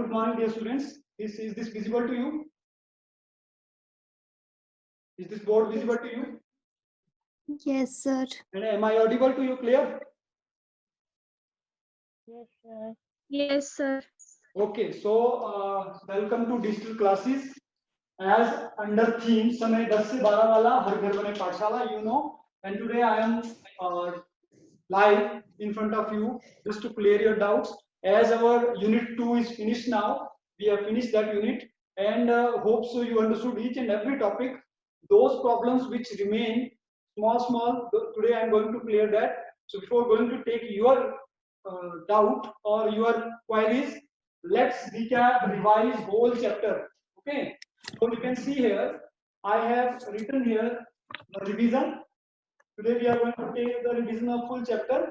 good morning, dear students. Is this visible to you? Is this board visible to you? Yes, sir. And am I audible to you? Clear? Yes, sir. Yes, sir. Okay, so welcome to digital classes. As under theme, समय 10 से 12 वाला हर घर बने पाठशाला, you know. And today I am live in front of you just to clear your doubts. As our unit 2 is finished now, we have finished that unit, and hope so you understood each and every topic. Those problems which remain small, today I am going to clear that. So before going to take your doubt or your queries, let's recap, revise whole chapter. Okay, so you can see here I have written here the revision. Today we are going to take the revision of full chapter.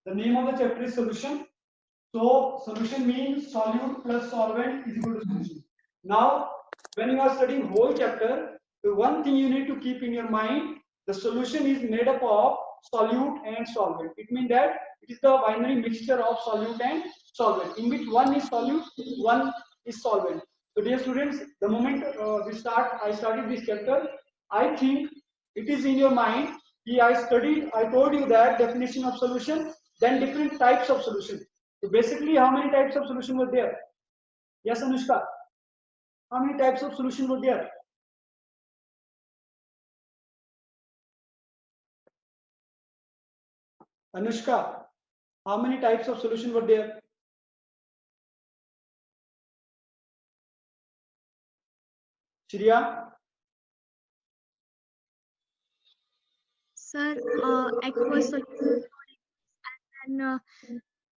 The name of the chapter is solution. So solution means solute plus solvent is equal to solution. Now when you are studying whole chapter, the one thing you need to keep in your mind, the solution is made up of solute and solvent. It means that it is the binary mixture of solute and solvent, in which one is solute, one is solvent. So dear students, the moment I started this chapter, I think it is in your mind. I told you that definition of solution, then different types of solution. So basically, how many types of solution were there? Yes, Anushka. How many types of solution were there? Anushka, how many types of solution were there? Shriya? Sir, aqueous solution and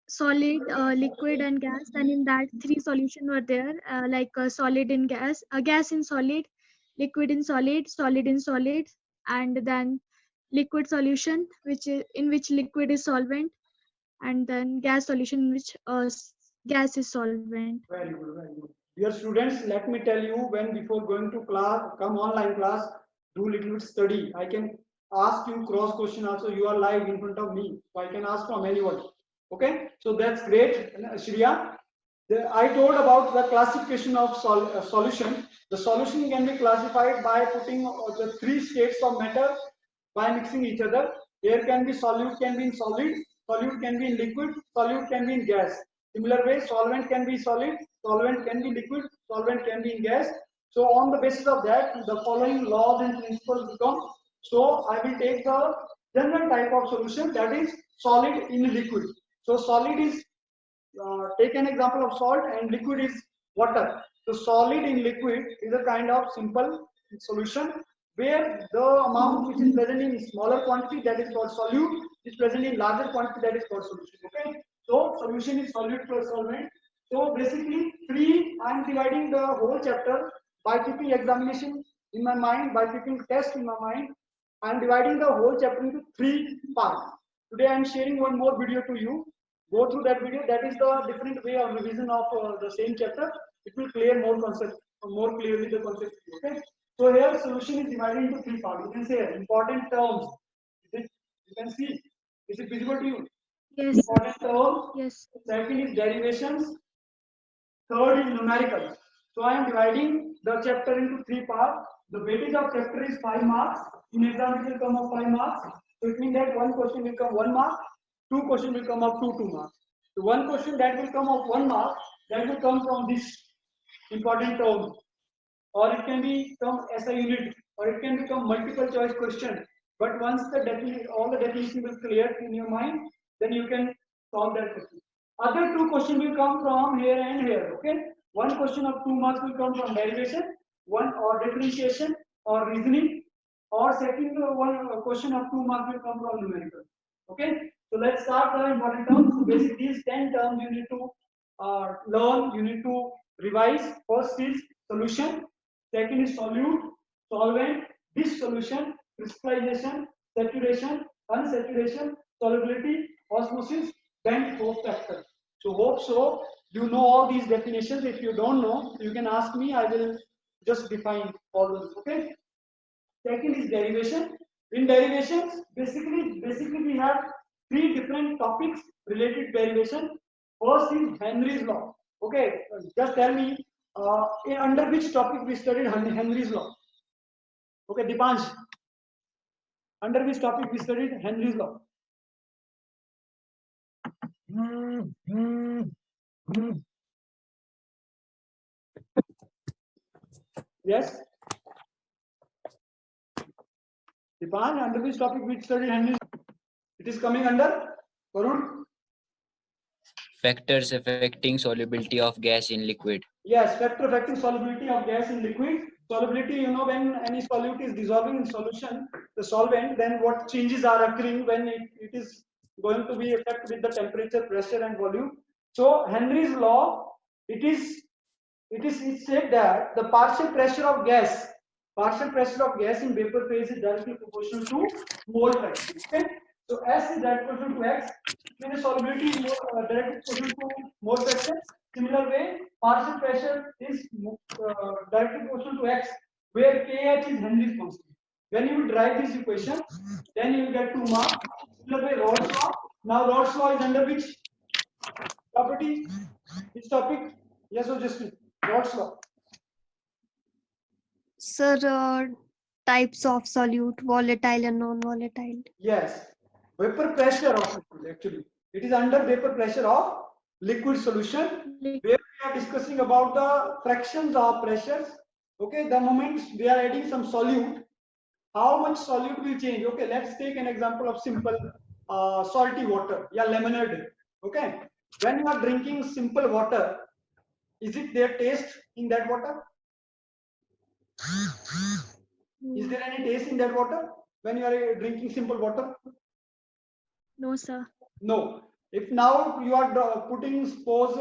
solid, liquid, and gas. And in that, three solutions were there, like solid in gas, gas in solid, liquid in solid, solid in solid, and then liquid solution, in which liquid is solvent, and then gas solution in which gas is solvent. Very good, very good. Dear students, let me tell you, when before going to class, come online class, do little bit study. I can ask you cross question also. You are live in front of me, so I can ask from anyone. Okay, so that's great, Shriya. I told about the classification of solution. The solution can be classified by putting the three states of matter by mixing each other. Air can be solute, can be in solid, solute can be in liquid, solute can be in gas. Similar way, solvent can be solid, solvent can be liquid, solvent can be in gas. So on the basis of that, the following laws and principles become. So I will take the general type of solution, that is solid in liquid. So solid is, take an example of salt, and liquid is water. So solid in liquid is a kind of simple solution where the amount which is present in smaller quantity, that is called solute, is present in larger quantity, that is called solution. Okay, so solution is solute plus solvent. So basically, I am dividing the whole chapter by keeping examination in my mind, by keeping test in my mind. I am dividing the whole chapter into three parts. Today I am sharing one more video to you. Go through that video. That is the different way of revision of the same chapter. It will clear more concept, more clearly the concept. Okay. So here solution is divided into three parts. You can say important terms. You can see. Is it visible to you? Yes. Important terms. Yes. Second is derivations. Third is numericals. So I am dividing the chapter into three parts. The weightage of chapter is 5 marks. In exam it will come up 5 marks. So it means that one question will come 1 mark, two question will come up 2 marks. So one question that will come up 1 mark, that will come from this important term, or it can become as a unit, or it can become multiple choice question. But once all the definition will clear in your mind, then you can solve that question. Other two questions will come from here and here. Okay, one question of 2 marks will come from derivation, one or differentiation or reasoning, or second one question of 2 marks will come from numerical. Okay, so let's start the important terms. So basically, these 10 terms you need to learn, you need to revise. First is solution, second is solute, solvent, dissolution, crystallization, saturation, unsaturation, solubility, osmosis, bent hope factor. So hope so you know all these definitions. If you don't know, you can ask me. I will just define all those. Okay. Second is derivation. In derivations, basically we have three different topics related to derivation. First is Henry's law. Okay, just tell me under which topic we studied Henry's law. Okay, Dipansh, under which topic we studied Henry's law? Yes, Dipansh, under which topic we studied Henry's law? It is coming under Varun. Factors affecting solubility of gas in liquid. Yes, factor affecting solubility of gas in liquid. Solubility, you know, when any solute is dissolving in solution, the solvent, then what changes are occurring when it is going to be affected with the temperature, pressure, and volume. So Henry's law, it said that the partial pressure of gas in vapor phase is directly proportional to mole fraction. Okay, so S is directly proportional to X. When the solubility is directly proportional to mole fraction. Similar way, partial pressure is directly proportional to X, where Kh is Henry's constant. When you will derive this equation, then you will get 2 marks. Similar way, Rod's law. Now Rod's law is under which property? Which topic? Yes or just Rod's law? Sir, types of solute, volatile and non-volatile. Yes, vapor pressure of liquid actually. It is under vapor pressure of liquid solution where we are discussing about the fractions of pressures. Okay, the moment we are adding some solute, how much solute will change. Okay, let's take an example of simple salty water. Yeah, lemonade. Okay, when you are drinking simple water, is it there taste in that water? Is there any taste in that water when you are drinking simple water? No, sir. No. If now you are putting suppose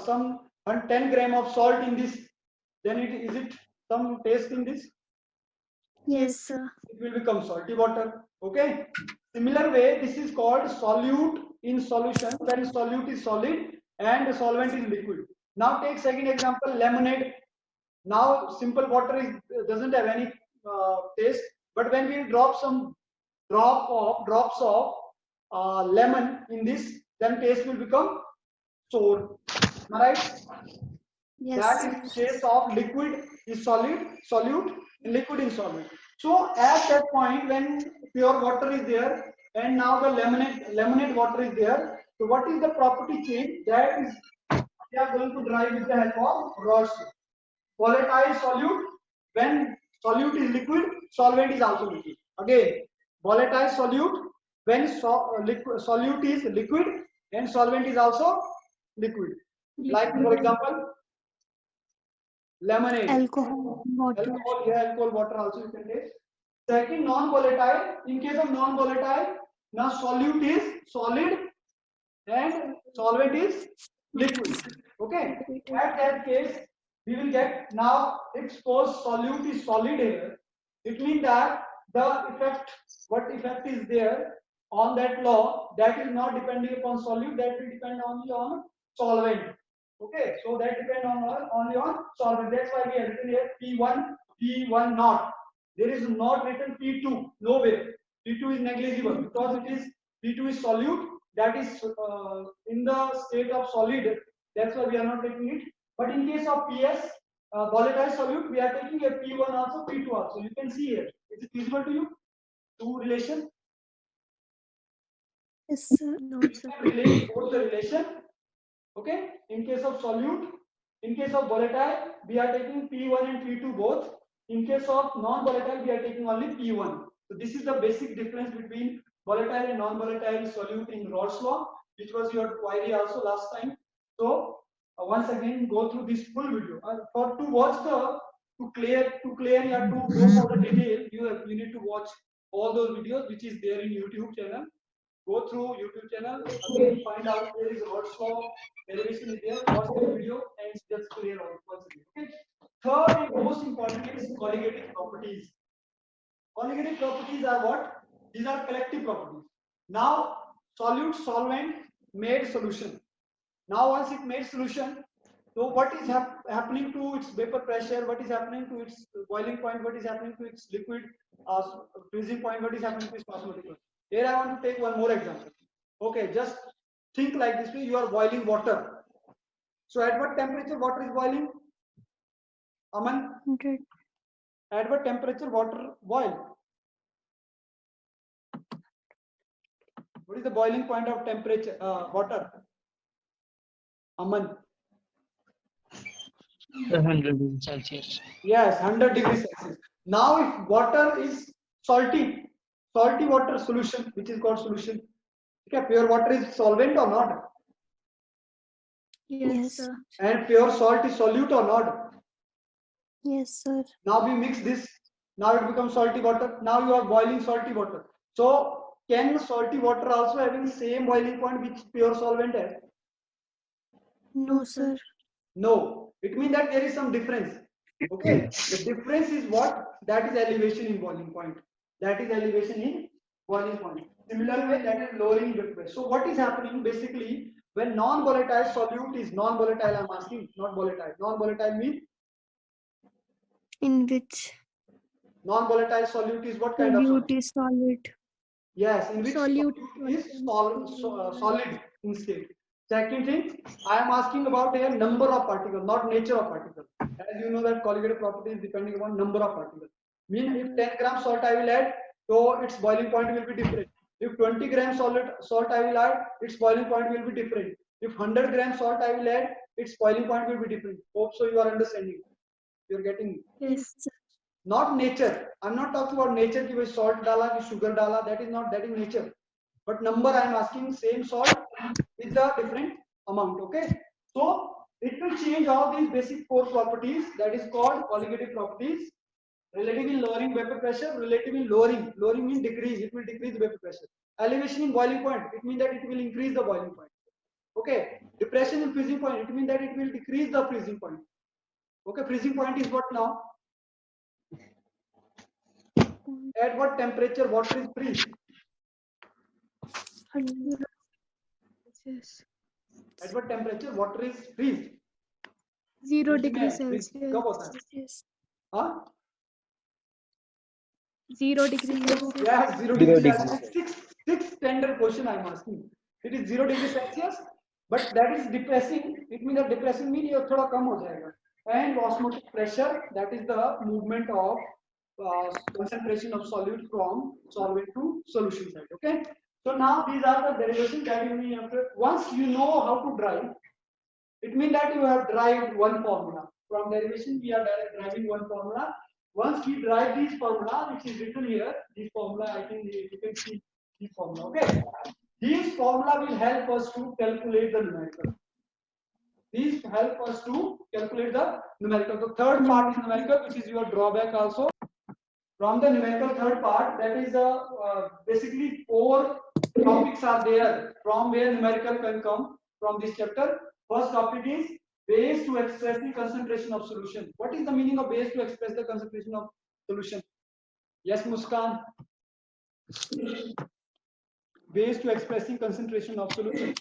some 10 gram of salt in this, then is it some taste in this? Yes, sir. It will become salty water. Okay. Similar way, this is called solute in solution when solute is solid and the solvent is liquid. Now take second example, lemonade. Now simple water doesn't have any taste, but when we drop some drops of lemon in this, then taste will become sour. Am I right? Yes. That is case of liquid is solid, solute, and liquid in solid. So at that point when pure water is there and now the lemonade water is there, so what is the property change? That is we are going to derive with the help of Rod's law. Volatile solute, when solute is liquid, solvent is also liquid. Again, volatile solute, when solute is liquid and solvent is also liquid. Like for example, lemonade. Alcohol, water. Alcohol, water also you can take. Second, non-volatile. In case of non-volatile, now solute is solid and solvent is liquid. Okay. At that case, we will get now if suppose solute is solid here, it means that the effect, what effect is there on that law, that is not depending upon solute, that will depend only on solvent. Okay, so that depend on only on solvent. That's why we have written here P1, P1 not. There is not written P2, nowhere. P2 is negligible because it is P2 is solute, that is in the state of solid. That's why we are not taking it. But in case of PS, volatile solute, we are taking a P1 also, P2 also. You can see here. Is it visible to you? Two relation. Yes, sir. No, sir. Relate both the relation. Okay. In case of solute, in case of volatile, we are taking P1 and P2 both. In case of non-volatile, we are taking only P1. So this is the basic difference between volatile and non-volatile solute in Rod's law, which was your query also last time. So once again, go through this full video. For to watch the to clear yeah, to go for the detail, you need to watch all those videos which is there in YouTube channel. Go through YouTube channel again, find out where is Rod's law, derivation is there, watch the video and just clear out once again. Okay. Third and most important is colligative properties. Colligative properties are what? These are collective properties. Now, solute, solvent, made solution. Now, once it made solution, so what is happening to its vapor pressure? What is happening to its boiling point? What is happening to its liquid freezing point? What is happening to its osmotic point? Here, I want to take one more example. Okay, just think like this way: you are boiling water. So at what temperature water is boiling? Aman, 100. at what temperature water boil? What is the boiling point of temperature water? Aman. 100 degrees Celsius. Yes, 100 degrees Celsius. Now if water is salty water solution, which is called solution. Okay, pure water is solvent or not? Yes, Yes. sir. And pure salt is solute or not? Yes, sir. Now we mix this. Now it becomes salty water. Now you are boiling salty water. So can salty water also having same boiling point which pure solvent has? No, sir. No. It means that there is some difference. Okay. The difference is what? That is elevation in boiling point. That is elevation in boiling point. Similar way, that is lowering the pressure. So what is happening basically when non-volatile solute is non-volatile? I'm asking, not volatile. Non-volatile means In which non-volatile solute is what kind of solute? solute is solid. Yes, in which Solute is solid in state. Second thing, I am asking about a number of particles, not nature of particles. As you know that colligative property is depending upon number of particles. Mean if 10 grams salt I will add, so its boiling point will be different. If 20 grams salt I will add, its boiling point will be different. If 100 grams salt I will add, its boiling point will be different. Hope so you are understanding. You are getting me. Yes. Not nature. I'm not talking about nature ki salt dala ki sugar dala. That is not, that is nature. But number I am asking, same salt with a different amount. Okay. So it will change all these basic four properties. That is called colligative properties. Relative in lowering vapor pressure. Relative in lowering. Lowering means decrease. It will decrease vapor pressure. Elevation in boiling point. It means that it will increase the boiling point. Okay. Depression in freezing point. It means that it will decrease the freezing point. Okay. Freezing point is what now? At what temperature water is freeze? 100. Yes. At what temperature water is freeze? 0 Freeze degrees में freeze Celsius. कब होता है? Yes. हाँ? 0 degrees Celsius. Yeah, 0 0 degree degrees Celsius. Six standard question I'm asking. It is 0 degree Celsius, but that is depressing. It means that depressing means ये थोड़ा कम हो जाएगा. And osmotic pressure, that is the movement of concentration of solute from solvent to solution side. Okay. So now these are the derivations that you need after. Once you know how to drive, it means that you have derived one formula. From derivation, we are deriving one formula. Once we derive this formula, which is written here, this formula, I think you can see this formula. Okay. This formula will help us to calculate the numerical. These help us to calculate the numerical. The third part is numerical, which is your drawback also. From the numerical third part, that is basically four topics are there from where numerical can come from this chapter. First topic is ways to express the concentration of solution. What is the meaning of ways to express the concentration of solution? Yes, Muskan. Ways to expressing concentration of solution.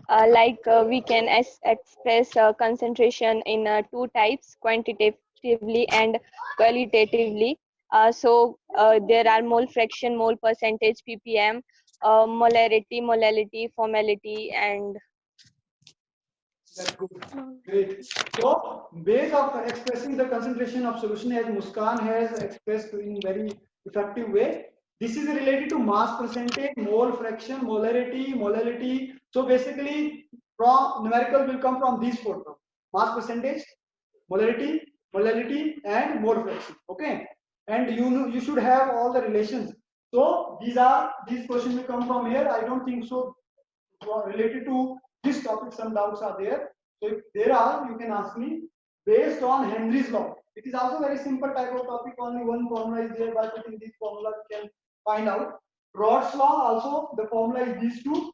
We can express concentration in two types, quantitatively and qualitatively. There are mole fraction, mole percentage, ppm, molarity, molality, formality, and That's good. Great. So, ways of expressing the concentration of solution, as Muskan has expressed in very effective way. This is related to mass percentage, mole fraction, molarity, molality. So basically, from numerical will come from these four terms: mass percentage, molarity, molality, and mole fraction. Okay, and you know you should have all the relations. So these questions will come from here. I don't think so. Related to this topic, some doubts are there. So if there are, you can ask me based on Henry's law. It is also very simple type of topic. Only one formula is there. By putting this formula, you can find out. Rod's law also, the formula is these two.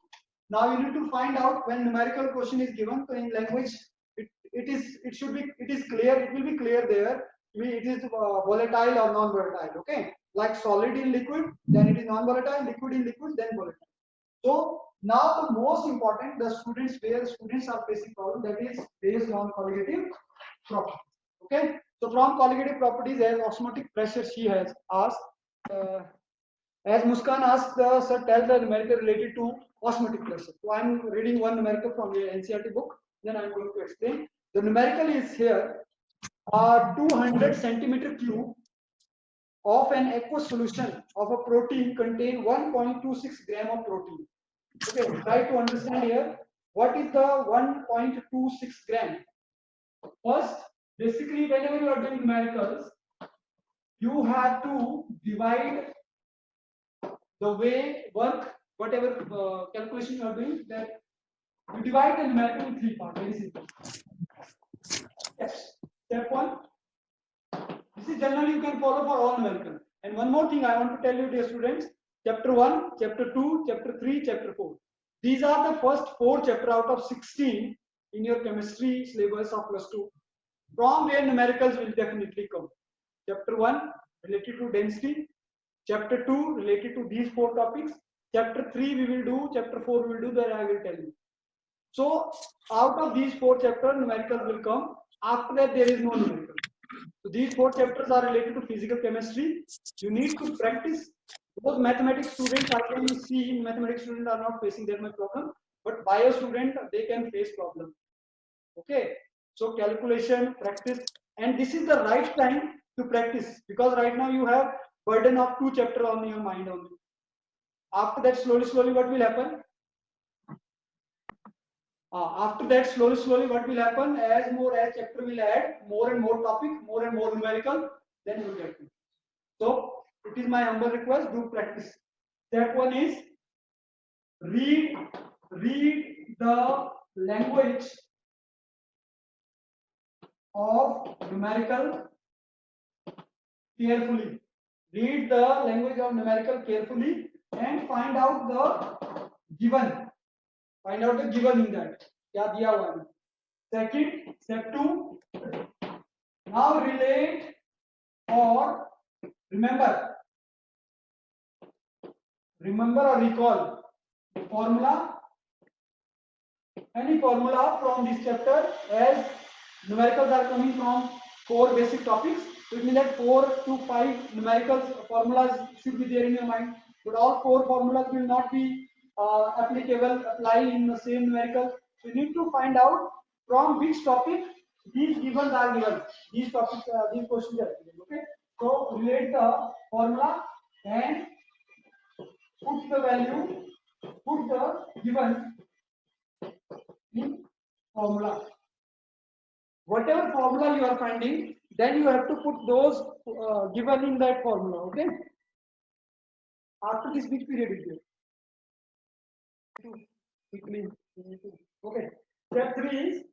Now you need to find out when numerical question is given. So in language, it is clear. It will be clear there. It is volatile or non-volatile. Okay, like solid in liquid, then it is non-volatile. Liquid in liquid, then volatile. So now the most important, the students where students are facing problem, that is based on colligative properties. Okay, so from colligative properties, as osmotic pressure she has asked, as Muskan asked, sir, tell the numerical related to osmotic pressure. So I'm reading one numerical from the NCERT book. then I'm going to explain. The numerical is here. 200 centimeter cube of an aqueous solution of a protein contain 1.26 gram of protein. Okay, try to understand here. What is the 1.26 gram? First, basically, whenever you are doing numericals, you have to divide the way work, whatever calculation you are doing, that you divide the numerical in 3 parts. Very simple. Steps. Step 1. This is generally you can follow for all numerical. And one more thing I want to tell you, dear students. Chapter 1, Chapter 2, Chapter 3, Chapter 4. These are the first 4 chapters out of 16 in your chemistry syllabus of +2. From where numericals will definitely come. Chapter 1 related to density. Chapter 2 related to these 4 topics. Chapter 3 we will do. Chapter 4 we will do. That I will tell you. So out of these 4 chapters, numericals will come. After that, there is no numerical. So these 4 chapters are related to physical chemistry. You need to practice. Those mathematics students, I can see mathematics students are not facing that much problem, but bio student they can face problem. Okay, so calculation, practice, and this is the right time to practice, because right now you have burden of 2 chapters on your mind only. After that, slowly what will happen? After that, slowly what will happen? As chapter will add more and more topic, more and more numerical, then you will get it. So it is my humble request, do practice. Step 1 is read the language of numerical carefully. Read the language of numerical carefully and find out the given. Find out the given in that. क्या दिया हुआ है. Second, step 2. Now relate or remember or recall the formula, any formula from this chapter, as numericals are coming from 4 basic topics. So it means that 4 to 5 numericals formulas should be there in your mind, but all 4 formulas will not be apply in the same numerical. So you need to find out from which topic these givens are given. These topics, these questions are given. Okay. So relate the formula and put the value, put the given in formula. Whatever formula you are finding, then you have to put those given in that formula. Okay. After this, which period is there? Quickly. Okay. Step 3 is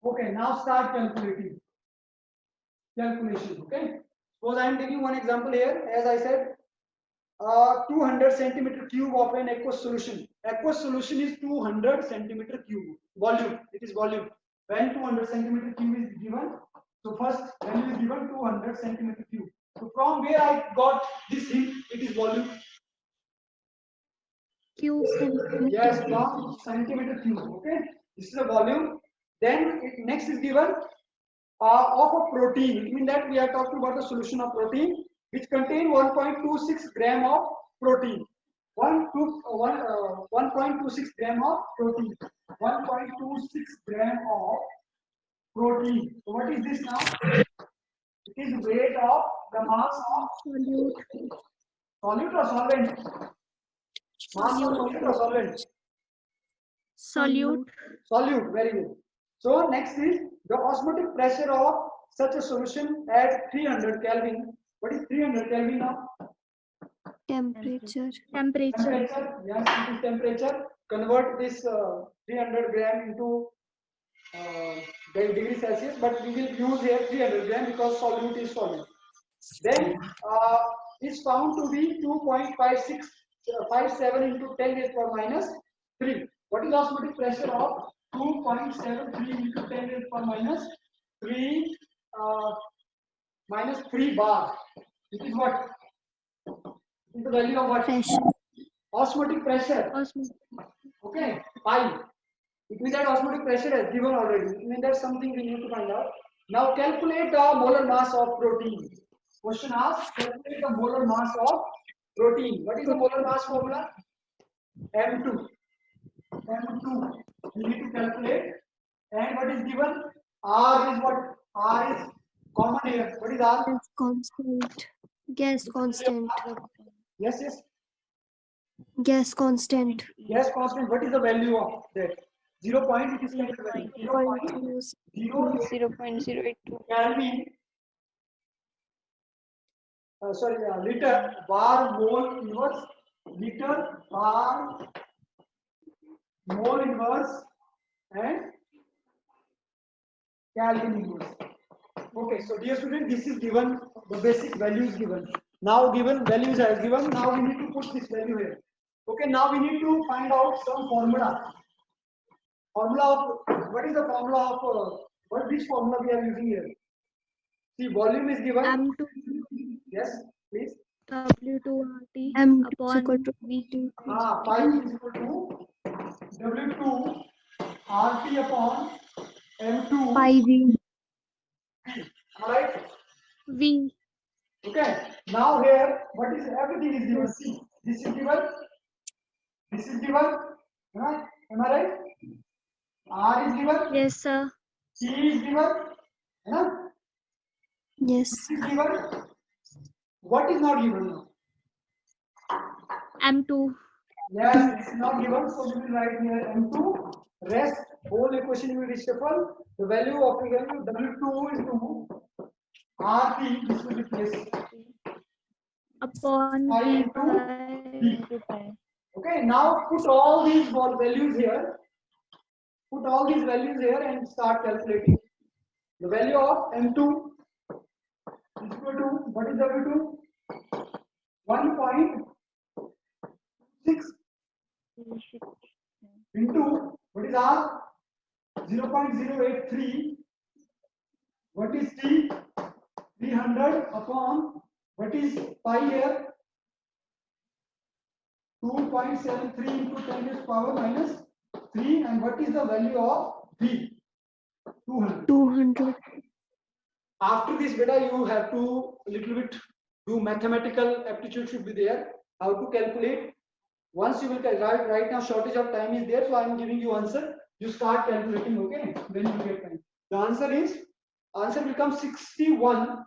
okay. Now start calculating. Calculation. Okay. Suppose I am taking one example here. As I said, 200 centimeter cube of an aqueous solution. Aqueous solution is 200 centimeter cube. Volume. It is volume. When 200 centimeter cube is given, so first value is given 200 centimeter cube. So from where I got this hint, it is volume. Cube centimeter. Yes, from centimeter cube. Okay, this is a volume. Then next is given of a protein. It means that we are talking about the solution of protein, which contain 1.26 gram of protein. 1.26 gram of protein. 1.26 gram of protein. So what is this now? It is weight of the mass of Solute. solute or solvent? Mass of solute or solvent? Solute. Solute, very good. So next is the osmotic pressure of such a solution at 300 Kelvin. What is 300 Kelvin now? Temperature. Temperature. Yes, it is temperature. Convert this 300 gram into degree Celsius, but we will use here 300 gram because solute is solid. Then is found to be 2.57 into 10 raised power minus 3. What is osmotic pressure of 2.73 into 10 raised power minus 3 minus 3 bar? It is what? It is the value of what? Pressure. Osmotic pressure. Osmotic. Okay, pi. It means that osmotic pressure is given already. It means that's something we need to find out. Now calculate the molar mass of protein. Question asks, calculate the molar mass of protein. What is the molar mass formula? M2. M2. We need to calculate. And what is given? R is what? R is common here. What is R? Gas constant. Gas constant. Yes, yes. Gas constant. Gas constant. What is the value of that? 0. It is chemical value. 0.082. Kelvin. Sorry, liter bar mole inverse. Liter bar mole inverse and Kelvin inverse. Okay, so dear student, this is given, the basic values given. Now given values as given, now we need to put this value here. Okay, now we need to find out some formula. Formula of, what is the formula of, which formula we are using here? See, volume is given. M2 Yes, please. W2RT M is upon equal to V2. Pi is equal to W2 RT upon M2 pi v. Alright? V. Okay. Now here, what is everything is given. See, this is given. This is given. Right? Am I right? R is given. Yes, sir. C is given. Right? Yes. This is given. What is not given now? M2. Yes, this is not given. So we will write here M2. Rest whole equation will reshuffle. The value of the value W2 is 2. RT, this will replace Upon pi into V. Okay, now put all these values here. Put all these values here and start calculating. The value of M2 is equal to, what is W2? 1.6 into, what is R? 0.083. What is T? 300 upon, what is pi here? 2.73 into 10 to the power minus 3. And what is the value of V? 200. 200. After this beta, you have to little bit do mathematical aptitude should be there. How to calculate? Once you will calculate, right now shortage of time is there, so I am giving you answer. You start calculating, okay? When you get time. The answer will come 61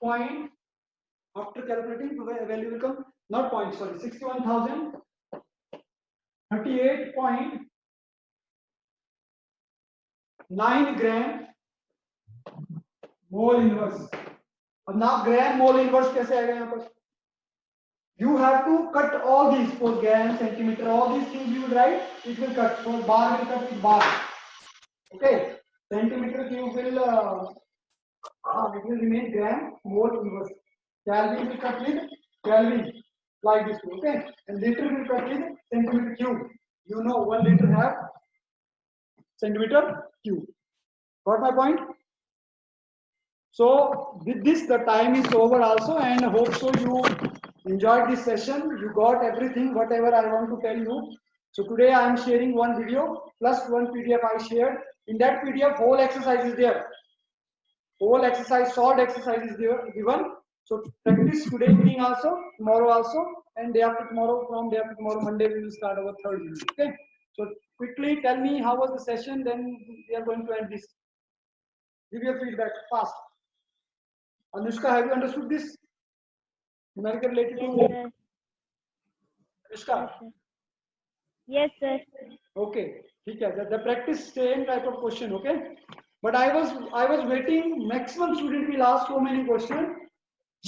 point. After calculating, the value will come not point, sorry, 61,038.9 gram mole inverse. अब ना ग्राम mole inverse कैसे आएगा यहाँ पर? You have to cut all these for gram, centimeter, all these things you will write. It will cut. For bar will cut with bar. Okay. Centimeter cube will it will remain gram mole inverse. Kelvin will cut with Kelvin like this. Okay. And liter will cut with centimeter cube. You know 1 liter have centimeter cube. Got my point? So with this, the time is over also, and hope so you enjoyed this session. You got everything, whatever I want to tell you. So today I am sharing one video plus one PDF I shared. In that PDF, whole exercise is there. Whole exercise, solved exercise is there given. So practice today evening also, tomorrow also, and day after tomorrow. From day after tomorrow, Monday we will start our third unit. Okay. So quickly tell me how was the session. Then we are going to end this. Give your feedback fast. Anushka, have you understood this? Numerical related to Anushka? Yes, sir. Okay, the practice same type of question, okay? But I was waiting. Maximum student will ask so many questions.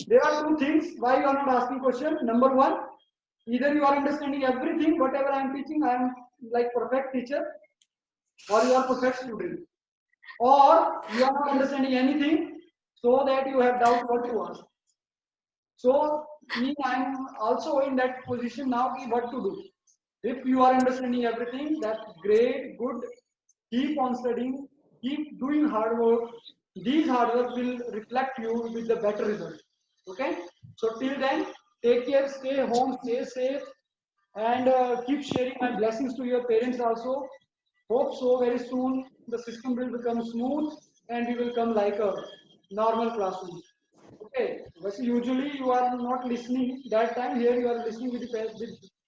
There are two things why you are not asking question. Number one, either you are understanding everything, whatever I am teaching, I am like perfect teacher, or you are perfect student, or you are not understanding anything, so that you have doubt what to ask. So me, I am also in that position now. What to do? If you are understanding everything, that's great, good. Keep on studying, keep doing hard work. These hard work will reflect you with the better result. Okay? So till then, take care, stay home, stay safe, and keep sharing my blessings to your parents also. Hope so very soon the system will become smooth and we will come like a normal classroom. Okay, but usually you are not listening that time. Here you are listening with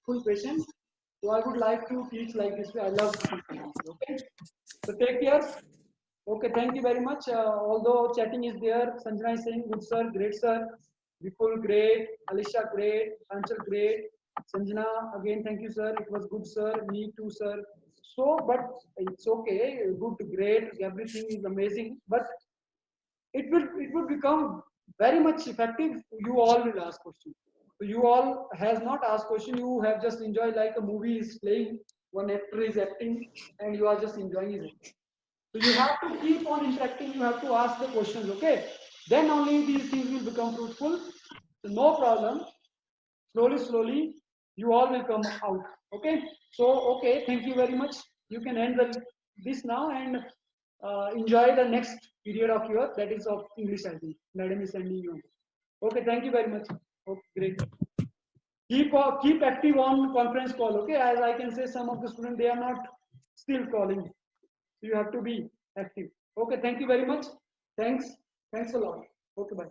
full patience. So I would like to teach like this way. I love teaching. Okay. So take care. Okay, thank you very much. Although chatting is there, Sanjana is saying good sir, great sir. Vipul, great. Alisha, great. Anchal, great. Sanjana, again, thank you, sir. It was good, sir. Me too, sir. So, but it's okay. Good, great. Everything is amazing. But it would become very much effective. You all will ask questions. So you all has not asked question. You have just enjoyed like a movie is playing. One actor is acting, and you are just enjoying it. So you have to keep on interacting. You have to ask the questions. Okay. Then only these things will become fruitful. So no problem. Slowly, slowly, you all will come out. Okay. So okay. Thank you very much. You can end this now and enjoy the next period of your that is of English. I think Madam is sending you. Okay. Thank you very much. Okay. Great. Keep active on conference call. Okay. As I can say, some of the students they are not still calling. So you have to be active. Okay, thank you very much. Thanks. Thanks a lot. Okay, bye.